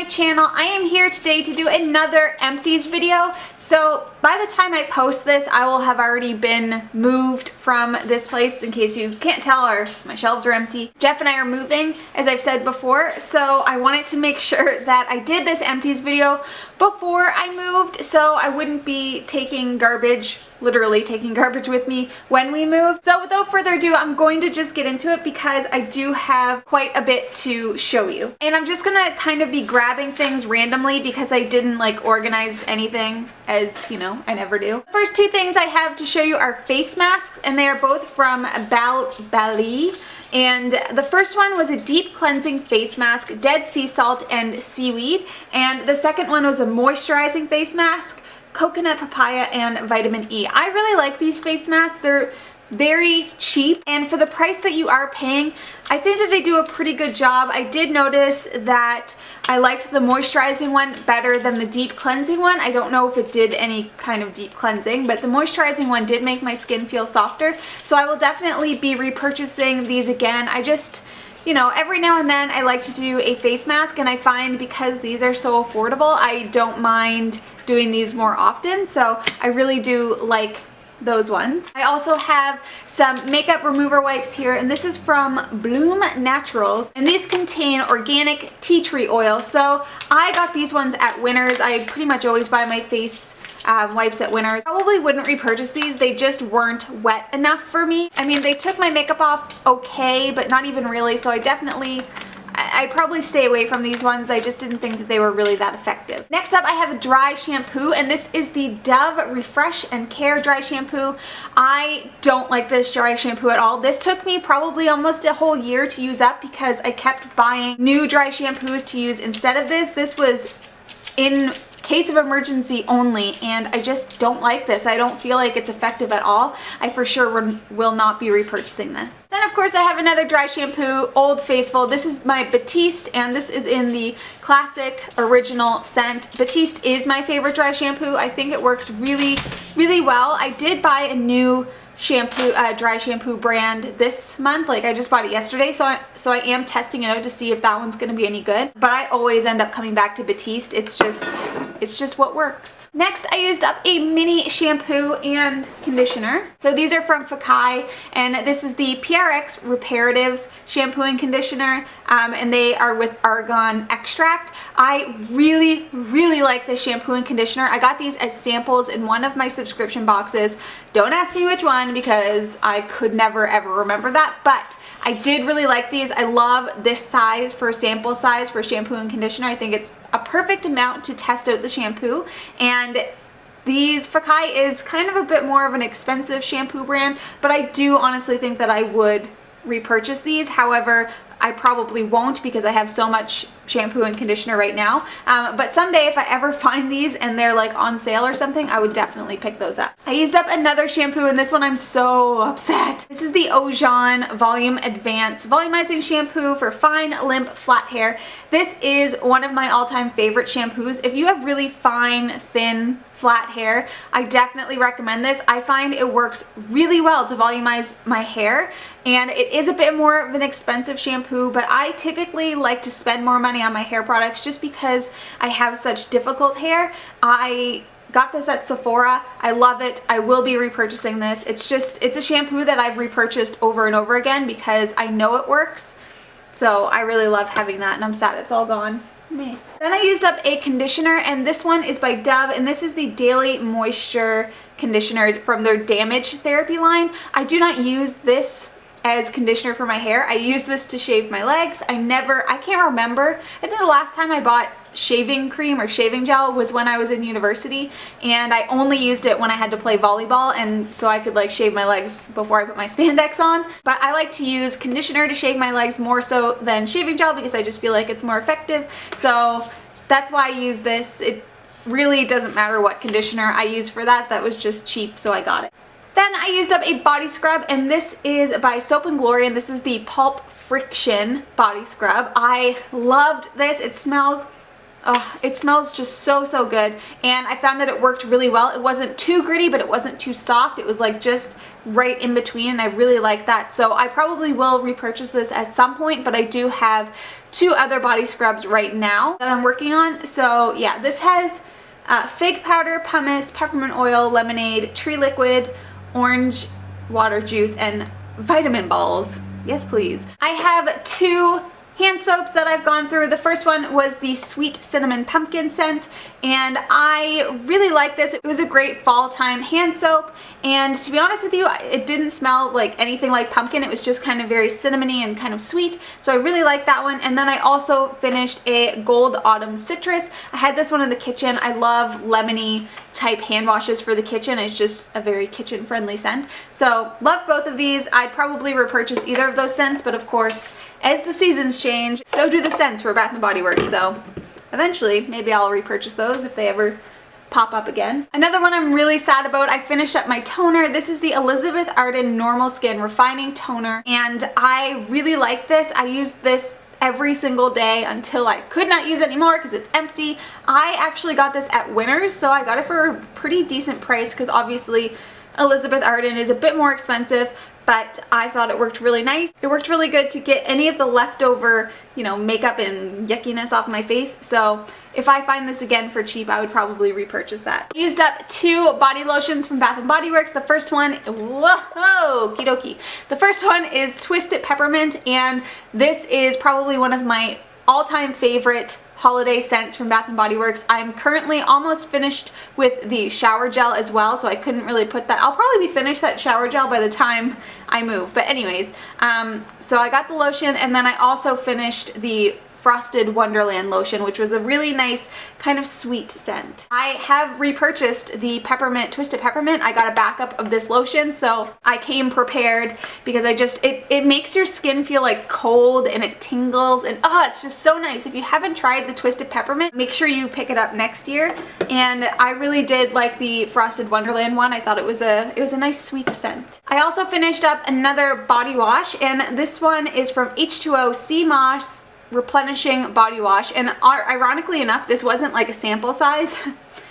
Channel. I am here today to do another Empties video. So by the time I post this, I will have already been moved from this place. In case you can't tell, my shelves are empty. Jeff and I are moving, as I've said before, so I wanted to make sure that I did this Empties video before I moved so I wouldn't be taking garbage, literally taking garbage with me when we move. So without further ado, I'm going to just get into it because I do have quite a bit to show you. And I'm just gonna kind of be grabbing things randomly because I didn't like organize anything, as you know, I never do. First two things I have to show you are face masks, and they are both from Bali. And the first one was a deep cleansing face mask, dead sea salt and seaweed. And the second one was a moisturizing face mask, coconut, papaya, and vitamin E. I really like these face masks. They're very cheap, and for the price that you are paying, I think that they do a pretty good job. I did notice that I liked the moisturizing one better than the deep cleansing one. I don't know if it did any kind of deep cleansing, but the moisturizing one did make my skin feel softer, so I will definitely be repurchasing these again. I just, you know, every now and then I like to do a face mask, and I find because these are so affordable, I don't mind doing these more often, so I really do like those ones. I also have some makeup remover wipes here, and this is from Bloom Naturals, and these contain organic tea tree oil. So I got these ones at Winners. I pretty much always buy my face wipes at Winners. Probably wouldn't repurchase these. They just weren't wet enough for me. I mean, they took my makeup off okay, but not even really, so I'd probably stay away from these ones. I just didn't think that they were really that effective. Next up, I have a dry shampoo, and this is the Dove Refresh and Care Dry Shampoo. I don't like this dry shampoo at all. This took me probably almost a whole year to use up because I kept buying new dry shampoos to use instead of this. This was in case of emergency only, and I just don't like this. I don't feel like it's effective at all. I for sure will not be repurchasing this. Then of course I have another dry shampoo, Old Faithful. This is my Batiste, and this is in the classic original scent. Batiste is my favorite dry shampoo. I think it works really, really well. I did buy a new shampoo, dry shampoo brand this month. Like, I just bought it yesterday, so I am testing it out to see if that one's gonna be any good. But I always end up coming back to Batiste. It's just what works. Next, I used up a mini shampoo and conditioner. So these are from Fakai, and this is the PRX Reparatives shampoo and conditioner, and they are with argan extract. I really, really like this shampoo and conditioner. I got these as samples in one of my subscription boxes. Don't ask me which one because I could never ever remember that, but I did really like these. I love this size for sample size for shampoo and conditioner. I think it's a perfect amount to test out the shampoo, and these Fakai is kind of a bit more of an expensive shampoo brand, but I do honestly think that I would repurchase these. However, I probably won't because I have so much shampoo and conditioner right now. But someday if I ever find these and they're like on sale or something, I would definitely pick those up. I used up another shampoo, and this one I'm so upset. This is the Ojan Volume Advance Volumizing Shampoo for fine, limp, flat hair. This is one of my all-time favorite shampoos. If you have really fine, thin, flat hair, I definitely recommend this. I find it works really well to volumize my hair, and it is a bit more of an expensive shampoo, but I typically like to spend more money on my hair products just because I have such difficult hair. I got this at Sephora. I love it. I will be repurchasing this. It's a shampoo that I've repurchased over and over again because I know it works. So I really love having that, and I'm sad it's all gone. Me. Then I used up a conditioner, and this one is by Dove, and this is the Daily Moisture Conditioner from their Damage Therapy line. I do not use this as conditioner for my hair. I use this to shave my legs. I can't remember. I think the last time I bought shaving cream or shaving gel was when I was in university, and I only used it when I had to play volleyball, and so I could like shave my legs before I put my spandex on. But I like to use conditioner to shave my legs more so than shaving gel because I just feel like it's more effective. So that's why I use this. It really doesn't matter what conditioner I use for that. That was just cheap, so I got it. Then I used up a body scrub, and this is by Soap & Glory, and this is the Pulp Friction Body Scrub. I loved this. It smells Oh, it smells just so, so good. And I found that it worked really well. It wasn't too gritty, but it wasn't too soft. It was like just right in between, and I really like that. So I probably will repurchase this at some point, but I do have 2 other body scrubs right now that I'm working on. So yeah, this has fig powder, pumice, peppermint oil, lemonade, tree liquid, orange water juice, and vitamin balls. Yes, please. I have 2 hand soaps that I've gone through. The first one was the Sweet Cinnamon Pumpkin scent, and I really like this. It was a great fall time hand soap, and to be honest with you, it didn't smell like anything like pumpkin. It was just kind of very cinnamony and kind of sweet, so I really like that one. And then I also finished a Gold Autumn Citrus. I had this one in the kitchen. I love lemony type hand washes for the kitchen. It's just a very kitchen friendly scent. So love both of these. I'd probably repurchase either of those scents, but of course, as the seasons change, so do the scents for Bath & Body Works. So eventually, maybe I'll repurchase those if they ever pop up again. Another one I'm really sad about, I finished up my toner. This is the Elizabeth Arden Normal Skin Refining Toner, and I really like this. I used this every single day until I could not use it anymore because it's empty. I actually got this at Winners, so I got it for a pretty decent price because obviously Elizabeth Arden is a bit more expensive, but I thought it worked really nice. It worked really good to get any of the leftover, you know, makeup and yuckiness off my face. So if I find this again for cheap, I would probably repurchase that. I used up 2 body lotions from Bath & Body Works. The first one, whoa, okie dokie. The first one is Twisted Peppermint, and this is probably one of my all-time favorite holiday scents from Bath & Body Works. I'm currently almost finished with the shower gel as well, so I couldn't really put that. I'll probably be finished that shower gel by the time I move. But anyways, so I got the lotion, and then I also finished the Frosted Wonderland lotion, which was a really nice kind of sweet scent. I have repurchased the peppermint, Twisted Peppermint. I got a backup of this lotion, so I came prepared because it makes your skin feel like cold and it tingles, and oh, it's just so nice. If you haven't tried the Twisted Peppermint, make sure you pick it up next year. And I really did like the Frosted Wonderland one. I thought it was a nice sweet scent. I also finished up another body wash, and this one is from H2O Sea Moss Replenishing Body Wash, and ironically enough, this wasn't like a sample size.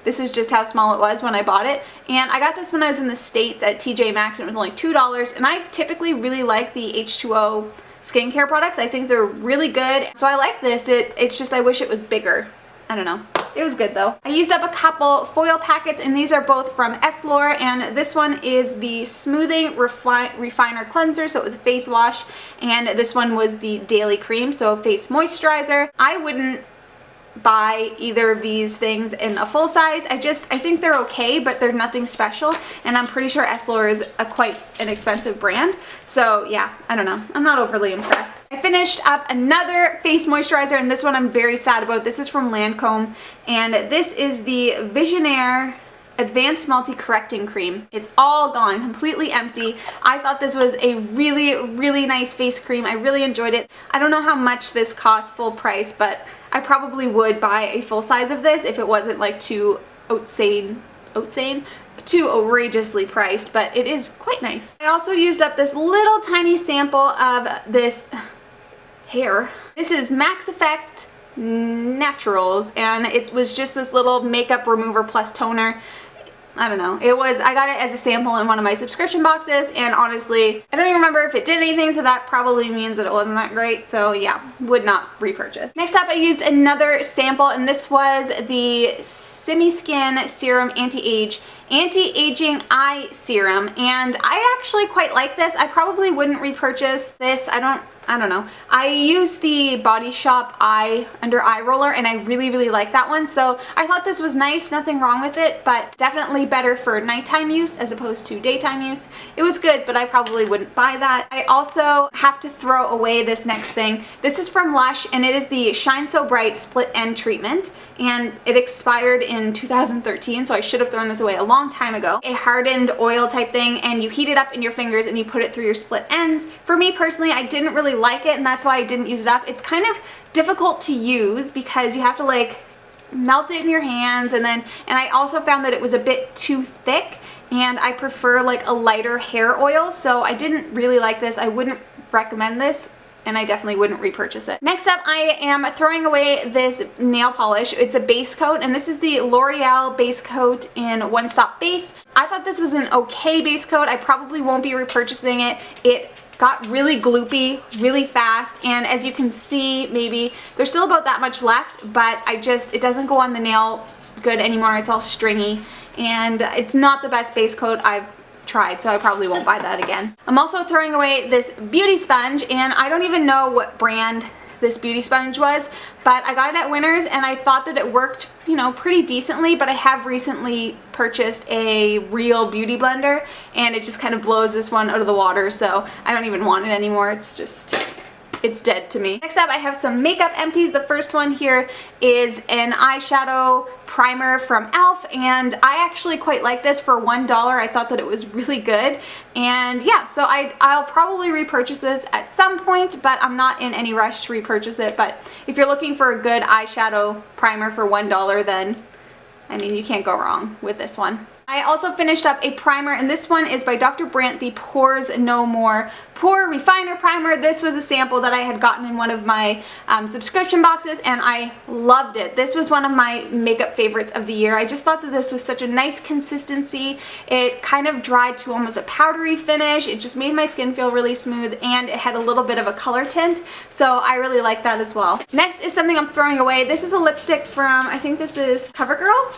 This is just how small it was when I bought it, and I got this when I was in the States at TJ Maxx, and it was only $2, and I typically really like the H2O skincare products. I think they're really good, so I like this. It's just I wish it was bigger. I don't know. It was good though. I used up a couple foil packets, and these are both from Essilor, and this one is the Smoothing Refiner Cleanser, so it was a face wash, and this one was the Daily Cream, so face moisturizer. I wouldn't buy either of these things in a full size. I think they're okay, but they're nothing special, and I'm pretty sure Essilor is quite an expensive brand, so yeah, I don't know. I'm not overly impressed. I finished up another face moisturizer, and this one I'm very sad about. This is from Lancome, and this is the Visionaire Advanced Multi-Correcting Cream. It's all gone, completely empty. I thought this was a really, really nice face cream. I really enjoyed it. I don't know how much this costs full price, but I probably would buy a full size of this if it wasn't like too too outrageously priced, but it is quite nice. I also used up this little tiny sample of this hair. This is Max Effect Naturals, and it was just this little makeup remover plus toner. I don't know. I got it as a sample in one of my subscription boxes, and honestly, I don't even remember if it did anything, so that probably means that it wasn't that great. So yeah, would not repurchase. Next up, I used another sample, and this was the Semi-Skin Serum Anti-Aging Eye Serum, and I actually quite like this. I probably wouldn't repurchase this. I don't know. I use the Body Shop under eye roller, and I really, really like that one. So I thought this was nice, nothing wrong with it, but definitely better for nighttime use as opposed to daytime use. It was good, but I probably wouldn't buy that. I also have to throw away this next thing. This is from Lush, and it is the Shine So Bright Split End Treatment, and it expired in 2013, so I should have thrown this away a long time ago. A hardened oil type thing, and you heat it up in your fingers and you put it through your split ends. For me personally, I didn't really like it, and that's why I didn't use it up. It's kind of difficult to use because you have to like melt it in your hands, and I also found that it was a bit too thick, and I prefer like a lighter hair oil, so I didn't really like this. I wouldn't recommend this and I definitely wouldn't repurchase it. Next up, I am throwing away this nail polish. It's a base coat, and this is the L'Oreal base coat in One Stop Base. I thought this was an okay base coat. I probably won't be repurchasing it. It got really gloopy really fast, and as you can see, maybe there's still about that much left, but it doesn't go on the nail good anymore. It's all stringy, and it's not the best base coat I've tried, so I probably won't buy that again. I'm also throwing away this beauty sponge, and I don't even know what brand this beauty sponge was, but I got it at Winners, and I thought that it worked, you know, pretty decently, but I have recently purchased a real beauty blender, and it just kind of blows this one out of the water, so I don't even want it anymore. It's dead to me. Next up, I have some makeup empties. The first one here is an eyeshadow primer from e.l.f. and I actually quite like this for $1. I thought that it was really good, and yeah, so I'll probably repurchase this at some point, but I'm not in any rush to repurchase it. But if you're looking for a good eyeshadow primer for $1, then I mean, you can't go wrong with this one. I also finished up a primer, and this one is by Dr. Brandt, the Pores No More Pore Refiner Primer. This was a sample that I had gotten in one of my subscription boxes, and I loved it. This was one of my makeup favorites of the year. I just thought that this was such a nice consistency. It kind of dried to almost a powdery finish. It just made my skin feel really smooth, and it had a little bit of a color tint, so I really like that as well. Next is something I'm throwing away. This is a lipstick from, I think this is CoverGirl?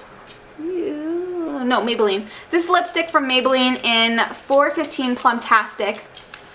No, Maybelline. This lipstick from Maybelline in 415 Plumtastic.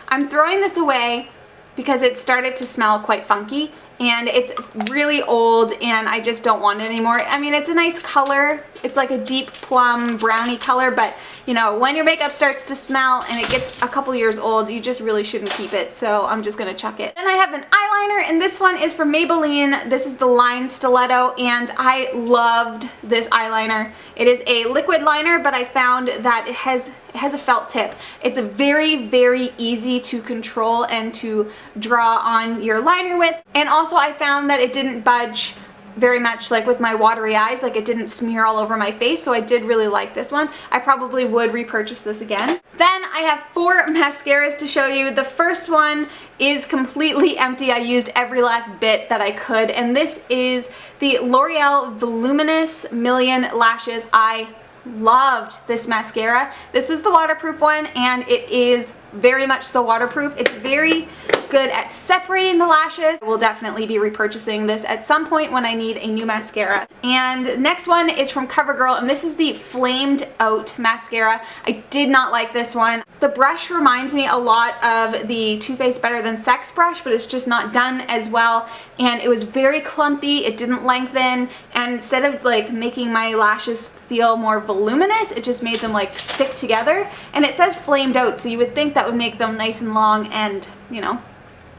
I'm throwing this away because it started to smell quite funky, and it's really old, and I just don't want it anymore. I mean, it's a nice color. It's like a deep plum brownie color, but you know, when your makeup starts to smell and it gets a couple years old, you just really shouldn't keep it, so I'm just gonna chuck it. Then I have an eyeliner, and this one is from Maybelline. This is the Line Stiletto, and I loved this eyeliner. It is a liquid liner, but I found that it has a felt tip. It's a very, very easy to control and to draw on your liner with, and also I found that it didn't budge very much, like with my watery eyes, like it didn't smear all over my face, so I did really like this one. I probably would repurchase this again. Then I have 4 mascaras to show you. The first one is completely empty. I used every last bit that I could, and this is the L'Oreal Voluminous Million Lashes. I loved this mascara. This was the waterproof one, and it is very much so waterproof. It's very good at separating the lashes. I will definitely be repurchasing this at some point when I need a new mascara. And next one is from CoverGirl, and this is the Flamed Out mascara. I did not like this one. The brush reminds me a lot of the Too Faced Better Than Sex brush, but it's just not done as well, and it was very clumpy. It didn't lengthen, and instead of like making my lashes feel more voluminous, it just made them like stick together. And it says flamed out, so you would think that would make them nice and long and, you know,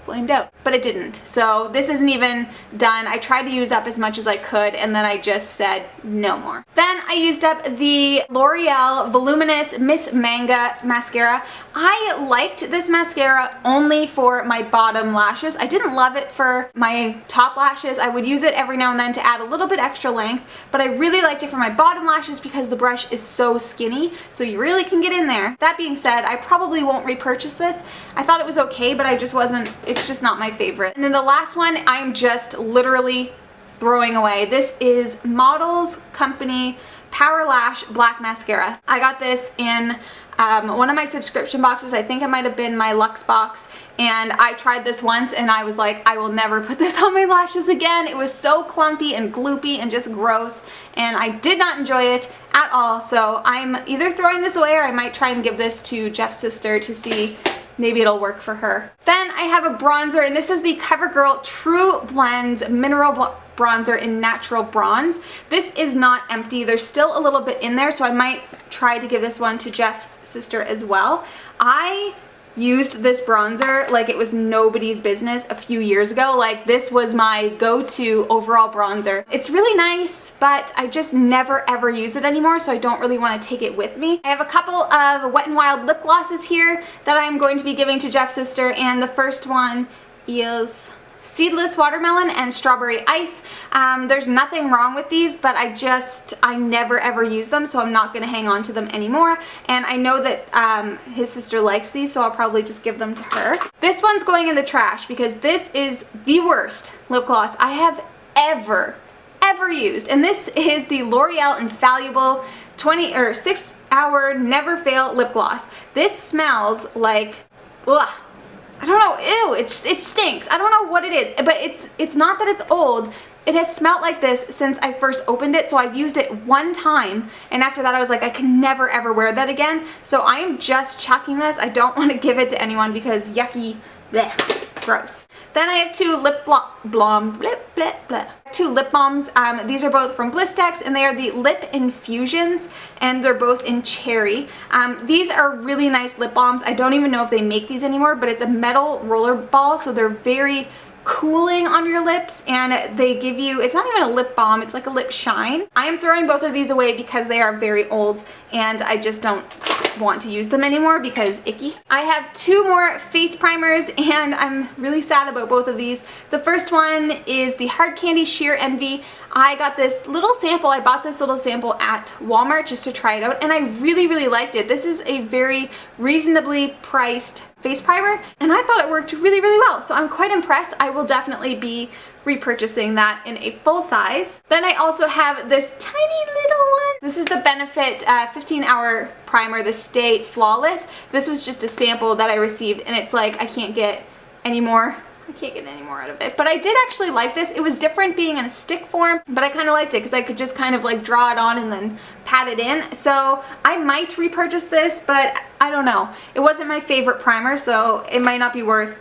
flamed out, but it didn't. So this isn't even done. I tried to use up as much as I could, and then I just said no more. Then I used up the L'Oreal Voluminous Miss Manga mascara. I liked this mascara only for my bottom lashes. I didn't love it for my top lashes. I would use it every now and then to add a little bit extra length, but I really liked it for my bottom lashes because the brush is so skinny, so you really can get in there. That being said, I probably won't repurchase this. I thought it was okay, but it's just not my favorite. And then the last one I'm just literally throwing away. This is Models Company Power Lash Black Mascara. I got this in one of my subscription boxes. I think it might have been my Luxe box, and I tried this once and I was like, I will never put this on my lashes again. It was so clumpy and gloopy and just gross, and I did not enjoy it at all. So I'm either throwing this away, or I might try and give this to Jeff's sister to see maybe it'll work for her. Then I have a bronzer, and this is the CoverGirl True Blends Mineral Bronzer in Natural Bronze. This is not empty. There's still a little bit in there, so I might try to give this one to Jeff's sister as well. I used this bronzer like it was nobody's business a few years ago. Like, this was my go-to overall bronzer. It's really nice, but I just never ever use it anymore, so I don't really want to take it with me. I have a couple of Wet n Wild lip glosses here that I'm going to be giving to Jeff's sister, and the first one is Seedless Watermelon and Strawberry Ice. There's nothing wrong with these, but I never ever use them, so I'm not going to hang on to them anymore. And I know that his sister likes these, so I'll probably just give them to her. This one's going in the trash because this is the worst lip gloss I have ever used. And this is the L'Oreal Infallible 6 Hour Never Fail Lip Gloss. This smells like, ugh, I don't know, ew, it stinks. I don't know what it is, but it's not that it's old. It has smelled like this since I first opened it, so I've used it one time, and after that I was like, I can never ever wear that again. So I am just chucking this. I don't want to give it to anyone because yucky, bleh, gross. Then I have two lip balms. These are both from Blistex, and they are the Lip Infusions, and they're both in cherry. These are really nice lip balms. I don't even know if they make these anymore, but it's a metal roller ball, so they're very cooling on your lips, and they give you, it's not even a lip balm, it's like a lip shine. I am throwing both of these away because they are very old and I just don't want to use them anymore because icky. I have two more face primers and I'm really sad about both of these. The first one is the Hard Candy Sheer Envy. I got this little sample, I bought this little sample at Walmart just to try it out, and I really liked it. This is a very reasonably priced face primer, and I thought it worked really well, so I'm quite impressed. I will definitely be repurchasing that in a full size. Then I also have this tiny little one. This is the Benefit 15-hour primer, the Stay Flawless. This was just a sample that I received, and it's like I can't get any more. I can't get any more out of it, but I did actually like this. It was different being in a stick form, but I kind of liked it because I could just kind of like draw it on and then pat it in. So I might repurchase this, but I don't know. It wasn't my favorite primer, so it might not be worth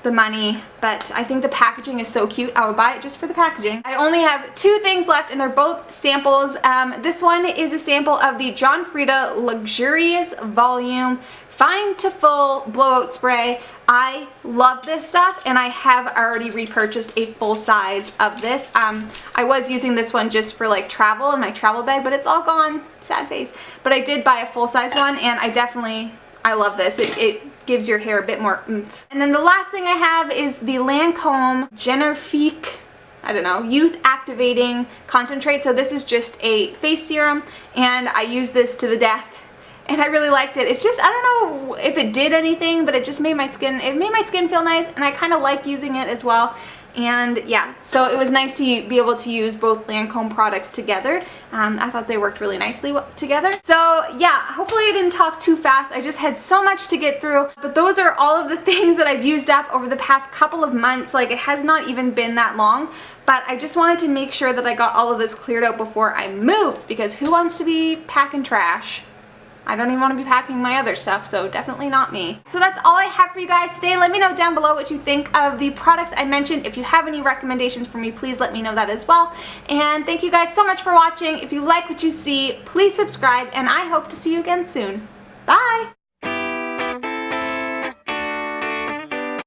the money, but I think the packaging is so cute. I would buy it just for the packaging. I only have two things left, and they're both samples. This one is a sample of the John Frieda Luxurious Volume Fine to Full Blowout Spray. I love this stuff, and I have already repurchased a full size of this. I was using this one just for like travel in my travel bag, but it's all gone. Sad face. But I did buy a full size one, and I love this. It gives your hair a bit more oomph. And then the last thing I have is the Lancome Genifique, I don't know, Youth Activating Concentrate. So this is just a face serum, and I use this to the death. And I really liked it. It's just, I don't know if it did anything, but it just made my skin, feel nice, and I kind of like using it as well. And yeah, so it was nice to be able to use both Lancome products together. I thought they worked really nicely together. So yeah, hopefully I didn't talk too fast. I just had so much to get through. But those are all of the things that I've used up over the past couple of months. Like, it has not even been that long. But I just wanted to make sure that I got all of this cleared out before I moved, because who wants to be packing trash? I don't even want to be packing my other stuff, so definitely not me. So that's all I have for you guys today. Let me know down below what you think of the products I mentioned. If you have any recommendations for me, please let me know that as well. And thank you guys so much for watching. If you like what you see, please subscribe, and I hope to see you again soon. Bye!